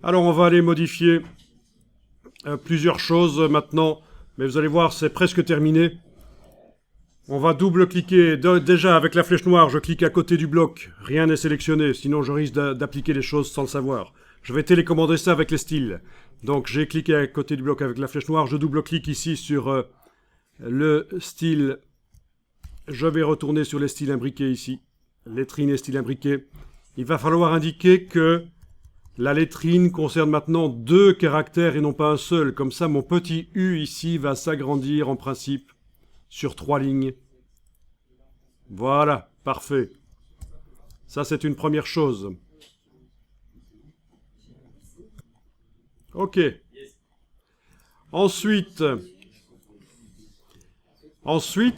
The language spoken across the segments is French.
Alors, on va aller modifier plusieurs choses maintenant, mais vous allez voir, c'est presque terminé. On va double-cliquer. Déjà, avec la flèche noire, je clique à côté du bloc. Rien n'est sélectionné, sinon je risque d'appliquer les choses sans le savoir. Je vais télécommander ça avec les styles. Donc, j'ai cliqué à côté du bloc avec la flèche noire. Je double-clique ici sur le style. Je vais retourner sur les styles imbriqués ici. Lettrine et style imbriqué. Il va falloir indiquer que la lettrine concerne maintenant 2 caractères et non pas un seul. Comme ça, mon petit U ici va s'agrandir en principe sur 3 lignes. Voilà, parfait. Ça, c'est une première chose. Ok. Ensuite,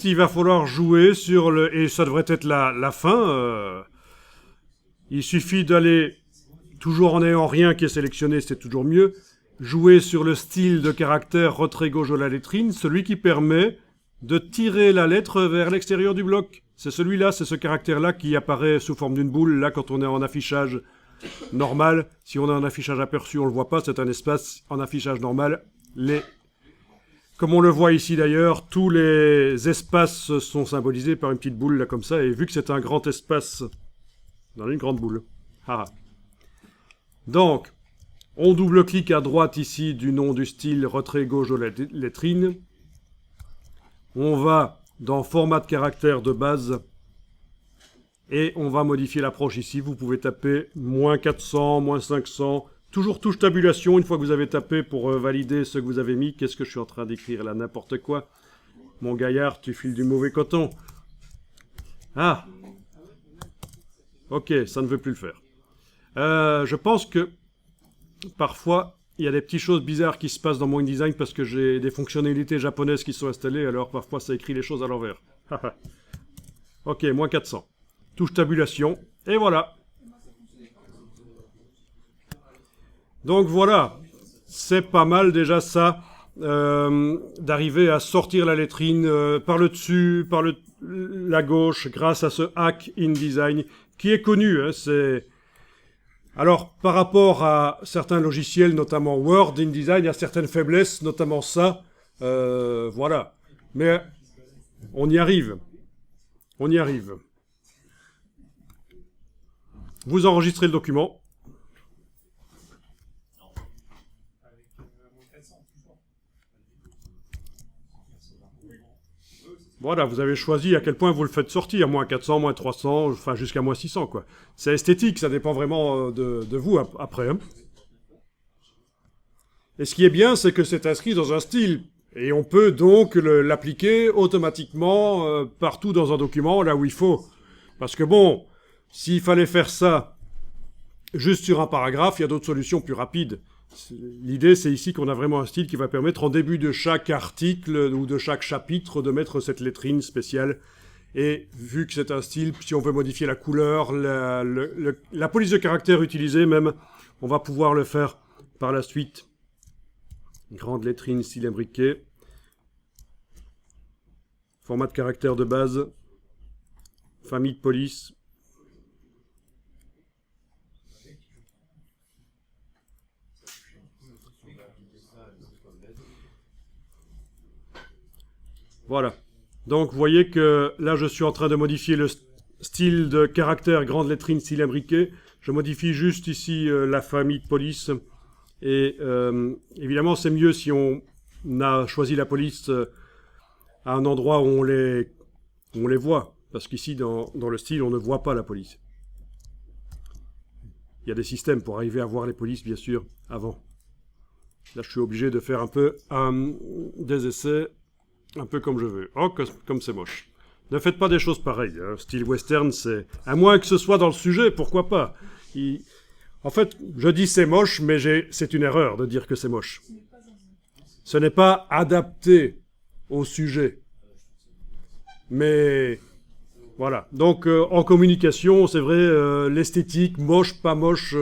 il va falloir jouer sur le... Et ça devrait être la fin. Il suffit d'aller, toujours en n'ayant rien qui est sélectionné, c'est toujours mieux, jouer sur le style de caractère retrait gauche de la lettrine, celui qui permet de tirer la lettre vers l'extérieur du bloc. C'est celui-là, c'est ce caractère-là qui apparaît sous forme d'une boule, là, quand on est en affichage normal. Si on est en affichage aperçu, on ne le voit pas, c'est un espace. En affichage normal, comme on le voit ici d'ailleurs, tous les espaces sont symbolisés par une petite boule, là, comme ça, et vu que c'est un grand espace, dans une grande boule. Ah. Donc, on double-clique à droite ici du nom du style retrait gauche de la lettrine. On va dans format de caractère de base et on va modifier l'approche ici. Vous pouvez taper -400, -500, toujours touche tabulation une fois que vous avez tapé pour valider ce que vous avez mis. Qu'est-ce que je suis en train d'écrire là? N'importe quoi. Mon gaillard, tu files du mauvais coton. Ah! Ok, ça ne veut plus le faire. Je pense que parfois, il y a des petites choses bizarres qui se passent dans mon InDesign parce que j'ai des fonctionnalités japonaises qui sont installées, alors parfois ça écrit les choses à l'envers. Ok, -400. Touche tabulation, et voilà. Donc voilà, c'est pas mal déjà ça, d'arriver à sortir la lettrine par le dessus, par la gauche, grâce à ce hack InDesign, qui est connu, hein, c'est... Alors, par rapport à certains logiciels, notamment Word, InDesign, il y a certaines faiblesses, notamment ça. Voilà. Mais on y arrive. On y arrive. Vous enregistrez le document. Voilà, vous avez choisi à quel point vous le faites sortir, -400, -300, enfin jusqu'à -600, quoi. C'est esthétique, ça dépend vraiment de vous après. Hein. Et ce qui est bien, c'est que c'est inscrit dans un style. Et on peut donc l'appliquer automatiquement partout dans un document, là où il faut. Parce que bon, s'il fallait faire ça juste sur un paragraphe, il y a d'autres solutions plus rapides. L'idée, c'est ici qu'on a vraiment un style qui va permettre en début de chaque article ou de chaque chapitre de mettre cette lettrine spéciale. Et vu que c'est un style, si on veut modifier la couleur, la police de caractère utilisée même, on va pouvoir le faire par la suite. Grande lettrine, style imbriqué. Format de caractère de base. Famille de police. Voilà. Donc, vous voyez que là, je suis en train de modifier le style de caractère grande lettrine, style imbriqué. Je modifie juste ici la famille de police. Et évidemment, c'est mieux si on a choisi la police à un endroit où on les voit. Parce qu'ici, dans le style, on ne voit pas la police. Il y a des systèmes pour arriver à voir les polices, bien sûr, avant. Là, je suis obligé de faire un peu des essais, un peu comme je veux. Oh, comme c'est moche. Ne faites pas des choses pareilles. Hein. Style western, c'est... À moins que ce soit dans le sujet, pourquoi pas. En fait, je dis c'est moche, mais c'est une erreur de dire que c'est moche. Ce n'est pas adapté au sujet. Mais... Voilà. Donc, en communication, c'est vrai, l'esthétique, moche, pas moche,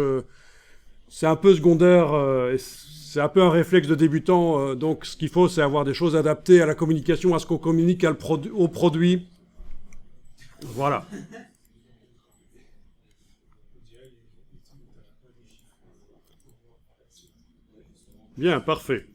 c'est un peu secondaire, c'est un peu un réflexe de débutant. Donc, ce qu'il faut, c'est avoir des choses adaptées à la communication, à ce qu'on communique au produit. Voilà. Bien, parfait.